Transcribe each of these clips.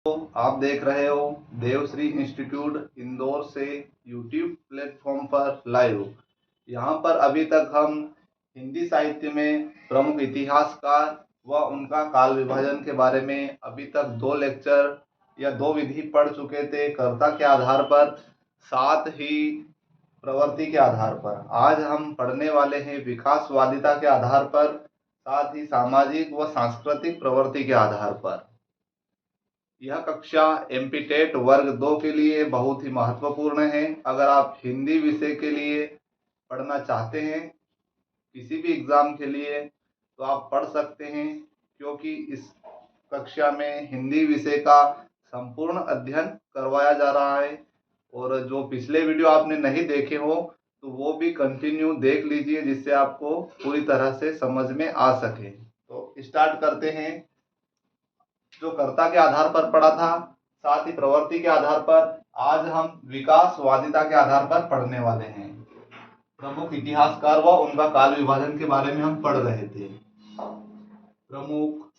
आप देख रहे हो देवश्री इंस्टीट्यूट इंदौर से यूट्यूब प्लेटफॉर्म पर लाइव। यहाँ पर अभी तक हम हिंदी साहित्य में प्रमुख इतिहासकार व उनका काल विभाजन के बारे में अभी तक 2 लेक्चर या 2 विधि पढ़ चुके थे, कर्ता के आधार पर, साथ ही प्रवृत्ति के आधार पर। आज हम पढ़ने वाले हैं विकासवादिता के आधार पर, साथ ही सामाजिक व सांस्कृतिक प्रवृत्ति के आधार पर। यह कक्षा एमपी वर्ग 2 के लिए बहुत ही महत्वपूर्ण है। अगर आप हिंदी विषय के लिए पढ़ना चाहते हैं किसी भी एग्ज़ाम के लिए तो आप पढ़ सकते हैं, क्योंकि इस कक्षा में हिंदी विषय का संपूर्ण अध्ययन करवाया जा रहा है। और जो पिछले वीडियो आपने नहीं देखे हो तो वो भी कंटिन्यू देख लीजिए, जिससे आपको पूरी तरह से समझ में आ सके। तो स्टार्ट करते हैं। जो कर्ता के आधार पर पढ़ा था, साथ ही प्रवृत्ति के आधार पर, आज हम विकासवादिता के आधार पर पढ़ने वाले हैं। प्रमुख इतिहासकार व उनका काल विभाजन के बारे में हम पढ़ रहे थे। प्रमुख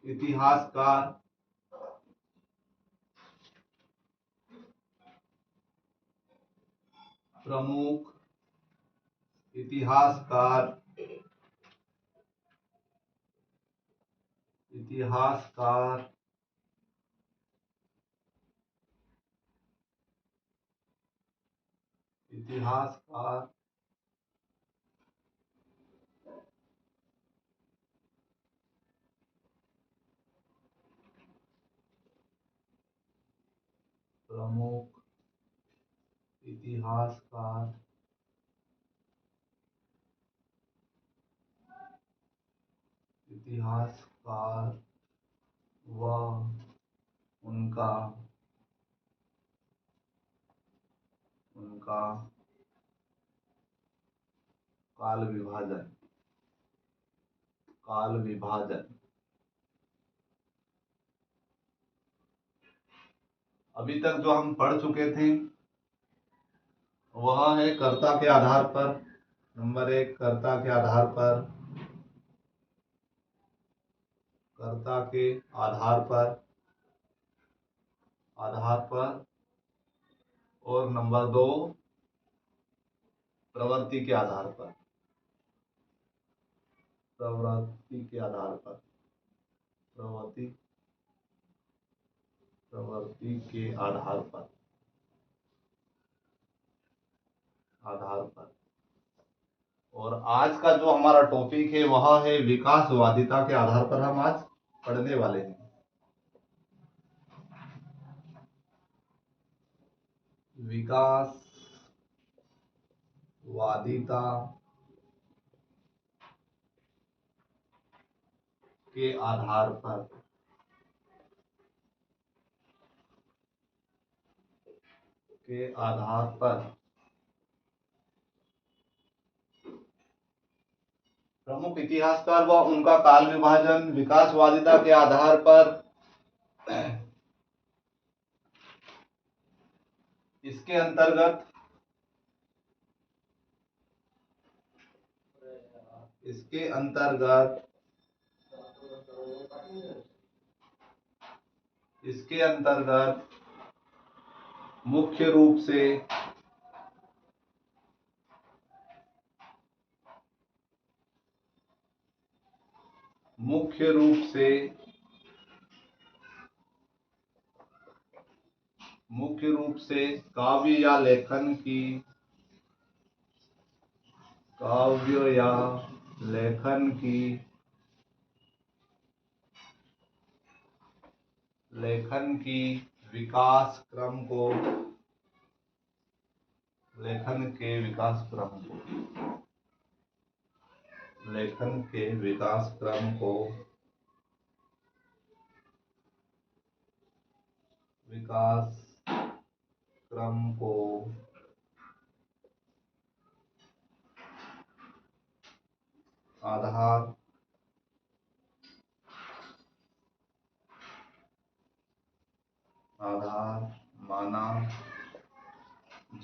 इतिहासकार प्रमुख इतिहासकार इतिहासकार इतिहासकार प्रमुख इतिहासकार इतिहासकार व उनका उनका काल विभाजन काल विभाजन। अभी तक जो हम पढ़ चुके थे वह है कर्ता के आधार पर। नंबर 1, कर्ता के आधार पर, कर्ता के आधार पर और नंबर 2, प्रवृत्ति के आधार पर, प्रवृत्ति के आधार पर, प्रवृत्ति के आधार पर। और आज का जो हमारा टॉपिक है वह है विकासवादिता के आधार पर हम आज पढ़ने वाले हैं। विकासवादिता के आधार पर, प्रमुख इतिहासकार व उनका काल विभाजन विकासवादिता के आधार पर। इसके अंतर्गत मुख्य रूप से काव्य या लेखन की विकास क्रम को आधार माना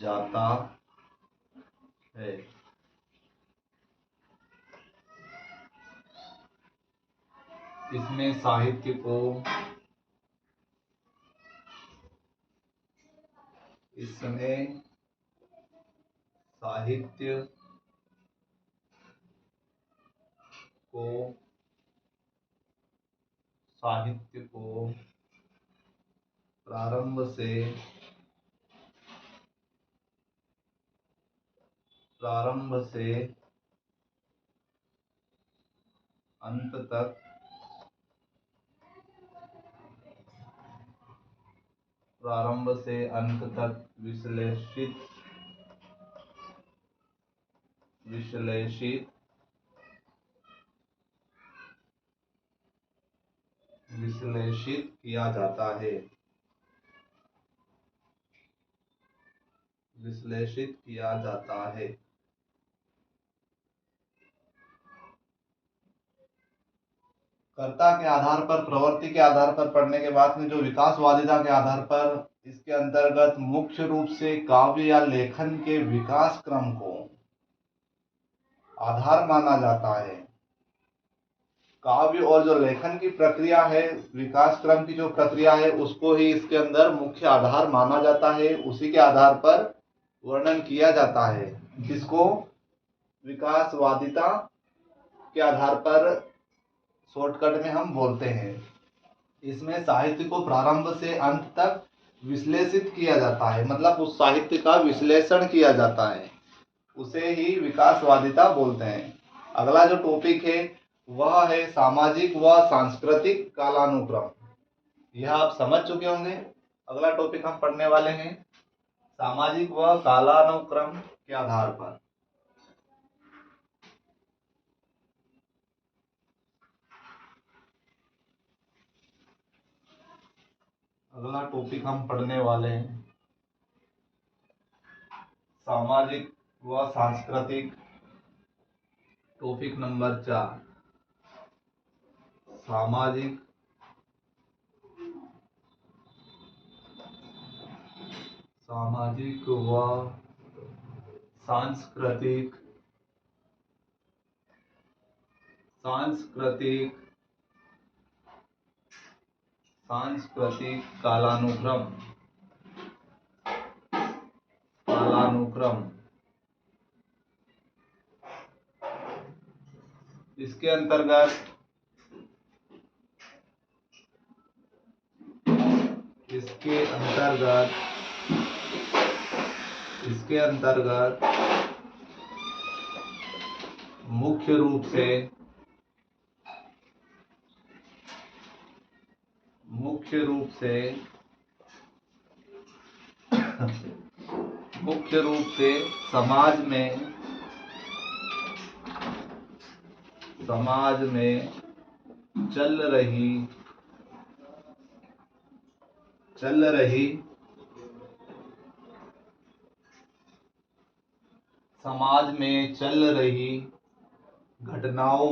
जाता है। इसमें साहित्य को साहित्य को प्रारंभ से अंत तक विश्लेषित किया जाता है। कर्ता के आधार पर, प्रवृत्ति के आधार पर पढ़ने के बाद में जो विकासवादिता के आधार पर, इसके अंतर्गत मुख्य रूप से काव्य या लेखन के विकास क्रम को आधार माना जाता है। काव्य और जो लेखन की प्रक्रिया है, विकास क्रम की जो प्रक्रिया है, उसको ही इसके अंदर मुख्य आधार माना जाता है। उसी के आधार पर वर्णन किया जाता है, जिसको विकासवादिता के आधार पर शॉर्टकट में हम बोलते हैं। इसमें साहित्य को प्रारंभ से अंत तक विश्लेषित किया जाता है, मतलब उस साहित्य का विश्लेषण किया जाता है, उसे ही विकासवादिता बोलते हैं। अगला जो टॉपिक है वह है सामाजिक व सांस्कृतिक कालानुक्रम। यह आप समझ चुके होंगे। अगला टॉपिक हम पढ़ने वाले हैं सामाजिक व कालानुक्रम के आधार पर। अगला टॉपिक हम पढ़ने वाले हैं सामाजिक व सांस्कृतिक। टॉपिक नंबर 4 सामाजिक व सांस्कृतिक कालानुक्रम। इसके अंतर्गत मुख्य रूप से समाज में चल रही घटनाओं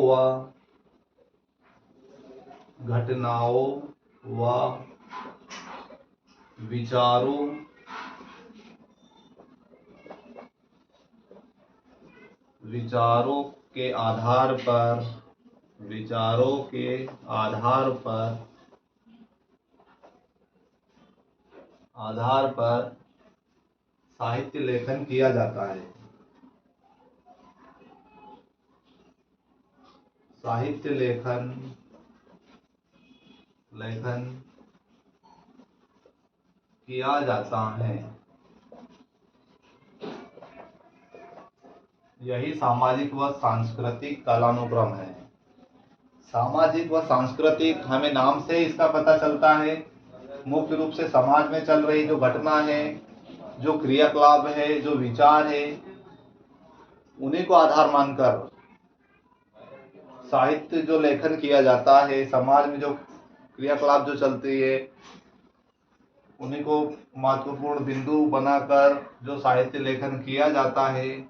व विचारों के आधार पर साहित्य लेखन किया जाता है। साहित्य लेखन किया जाता है। यही सामाजिक व सांस्कृतिक कालानुक्रम है। सामाजिक व सांस्कृतिक हमें नाम से इसका पता चलता है। मुख्य रूप से समाज में चल रही जो घटना है, जो क्रियाकलाप है, जो विचार है, उन्हीं को आधार मानकर साहित्य जो लेखन किया जाता है। समाज में जो क्रियाकलाप जो चलती है, उन्हीं को महत्वपूर्ण बिंदु बनाकर जो साहित्य लेखन किया जाता है,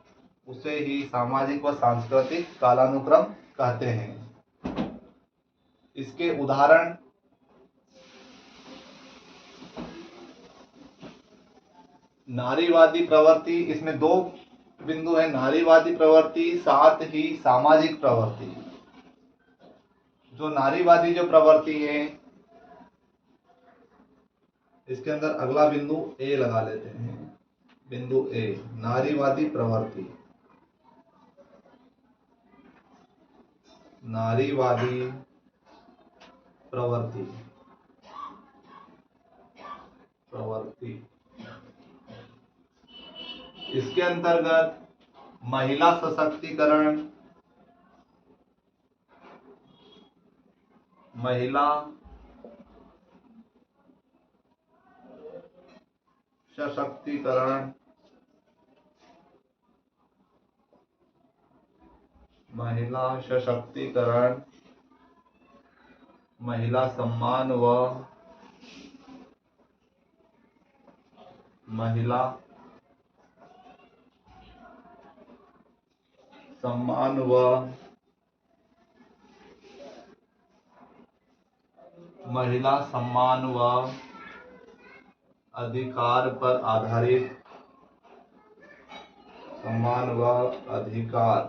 उसे ही सामाजिक व सांस्कृतिक कालानुक्रम कहते हैं। इसके उदाहरण नारीवादी प्रवृत्ति, इसमें 2 बिंदु है, नारीवादी प्रवृत्ति साथ ही सामाजिक प्रवृत्ति। जो नारीवादी जो प्रवृत्ति है, इसके अंदर अगला बिंदु ए लगा लेते हैं। बिंदु ए, नारीवादी प्रवृत्ति। नारीवादी प्रवृत्ति इसके अंतर्गत महिला सशक्तिकरण, महिला सशक्तिकरण, महिला सशक्तिकरण, महिला सम्मान व महिला सम्मान व महिला सम्मान व अधिकार पर आधारित, सम्मान व अधिकार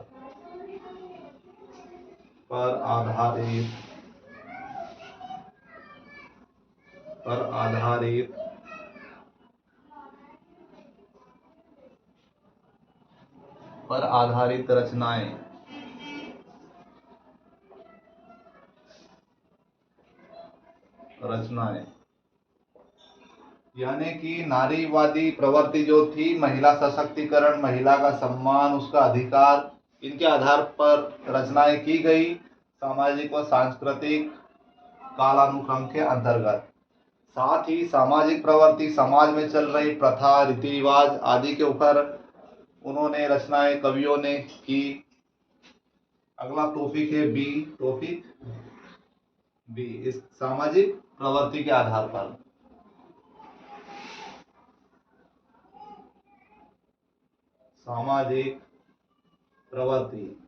पर आधारित रचनाएं, यानी कि नारीवादी प्रवृत्ति जो थी, महिला सशक्तिकरण, महिला का सम्मान, उसका अधिकार, इनके आधार पर रचनाएं की गई सामाजिक व सांस्कृतिक कालानुक्रम के अंतर्गत। साथ ही सामाजिक प्रवृत्ति, समाज में चल रही प्रथा, रीति रिवाज आदि के ऊपर उन्होंने रचनाएं, कवियों ने की। अगला टॉपिक है बी, टॉपिक बी, इस सामाजिक प्रवृत्ति के आधार पर। सामाजिक प्रवृत्ति,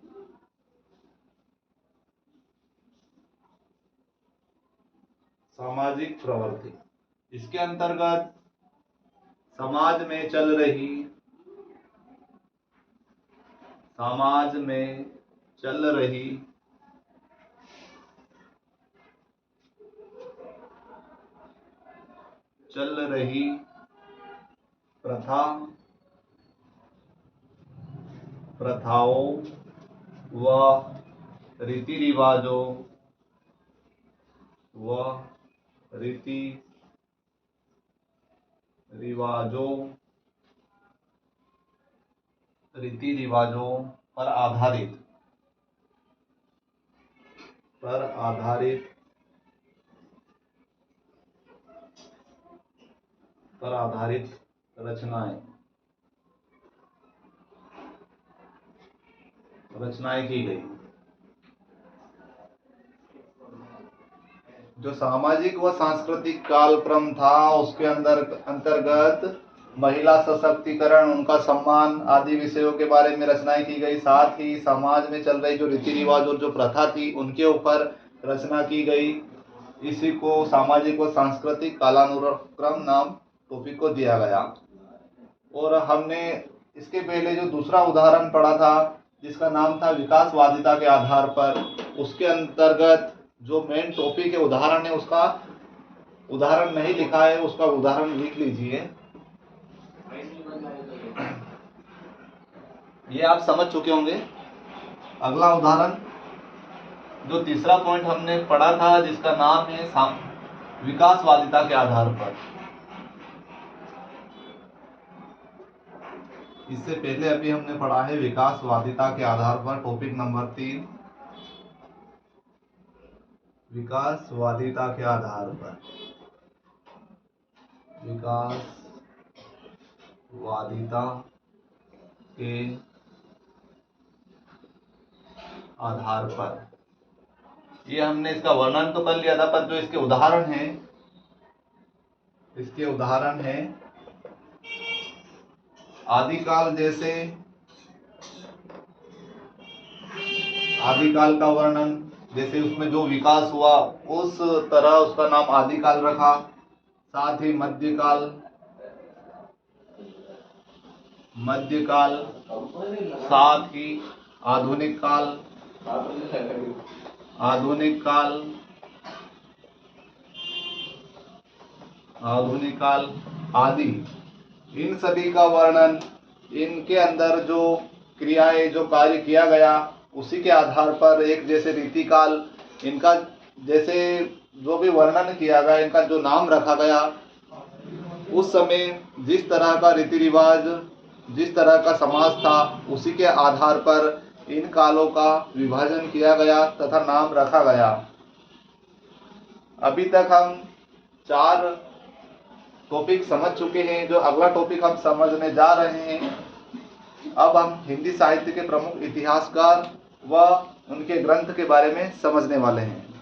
सामाजिक प्रवृत्ति इसके अंतर्गत समाज में चल रही, समाज में चल रही प्रथा, प्रथाओं व रीति रिवाजों पर आधारित रचनाएं की गई। जो सामाजिक व सांस्कृतिक कालक्रम था, उसके अंतर्गत महिला सशक्तिकरण, उनका सम्मान आदि विषयों के बारे में रचनाएं की गई। साथ ही समाज में चल रही जो रीति रिवाज और जो प्रथा थी, उनके ऊपर रचना की गई। इसी को सामाजिक व सांस्कृतिक कालानुक्रम नाम टॉपिक को दिया गया। और हमने इसके पहले जो दूसरा उदाहरण पढ़ा था, जिसका नाम था विकासवादिता के आधार पर, उसके अंतर्गत जो मेन टॉपिक है, उदाहरण है, उसका उदाहरण नहीं लिखा है, उसका उदाहरण लिख लीजिए। ये आप समझ चुके होंगे। अगला उदाहरण, जो तीसरा पॉइंट हमने पढ़ा था, जिसका नाम है विकासवादिता के आधार पर। इससे पहले अभी हमने पढ़ा है विकासवादिता के आधार पर, टॉपिक नंबर 3, विकासवादिता के आधार पर, विकासवादिता के आधार पर। ये हमने इसका वर्णन तो कर लिया था, पर जो इसके उदाहरण हैं, आदिकाल जैसे, आदिकाल का वर्णन, जैसे उसमें जो विकास हुआ उस तरह उसका नाम आदिकाल रखा। साथ ही मध्यकाल, साथ ही आधुनिक काल, आधुनिक काल, आधुनिक काल आदि। इन सभी का वर्णन इनके अंदर जो क्रियाएं, जो कार्य किया गया, उसी के आधार पर एक जैसे रीतिकाल, इनका जैसे जो भी वर्णन किया गया, इनका जो नाम रखा गया, उस समय जिस तरह का रीति रिवाज, जिस तरह का समाज था, उसी के आधार पर इन कालों का विभाजन किया गया तथा नाम रखा गया। अभी तक हम 4 टॉपिक समझ चुके हैं। जो अगला टॉपिक हम समझने जा रहे हैं, अब हम हिंदी साहित्य के प्रमुख इतिहासकार व उनके ग्रंथ के बारे में समझने वाले हैं।